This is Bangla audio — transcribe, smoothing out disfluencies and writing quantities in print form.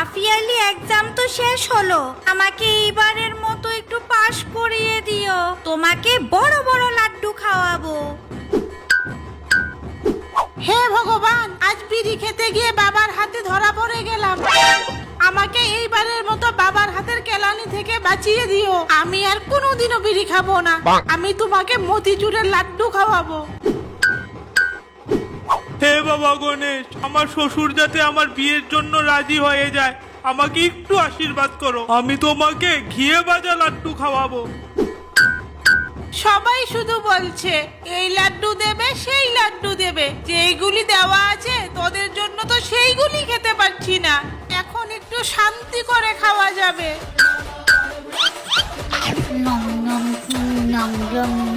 হাফ ইয়ারলি এক্সাম তো শেষ হলো, আমাকে এইবারের মতো একটু পাস করিয়ে দিও। তোমাকে বড় বড় লাড্ডু খাওয়াবো। হে ভগবান, আজ বিড়ি খেতে গিয়ে বাবার হাতে ধরা পড়ে গেলাম। আমাকে এইবারের মতো বাবার হাতের কেলানি থেকে বাঁচিয়ে দিও। আমি আর কোনোদিনও বিড়ি খাবো না। আমি তোমাকে মতিচুরের লাড্ডু খাওয়াবো। হে বাবা গণেশ, আমার শ্বশুর যাতে আমার বিয়ের জন্য রাজি হয়ে যায়, আমাকে একটু আশীর্বাদ করো। আমি তোমাকে ঘিয়ে ভাজা লাড্ডু খাওয়াবো। সবাই শুধু বলছে এই লাড্ডু দেবে সেই লাড্ডু দেবে, যেইগুলি দেওয়া আছে তোদের জন্য তো সেইগুলি খেতে পারছি না। এখন একটু শান্তি করে খাওয়া যাবে। নম নম নম নম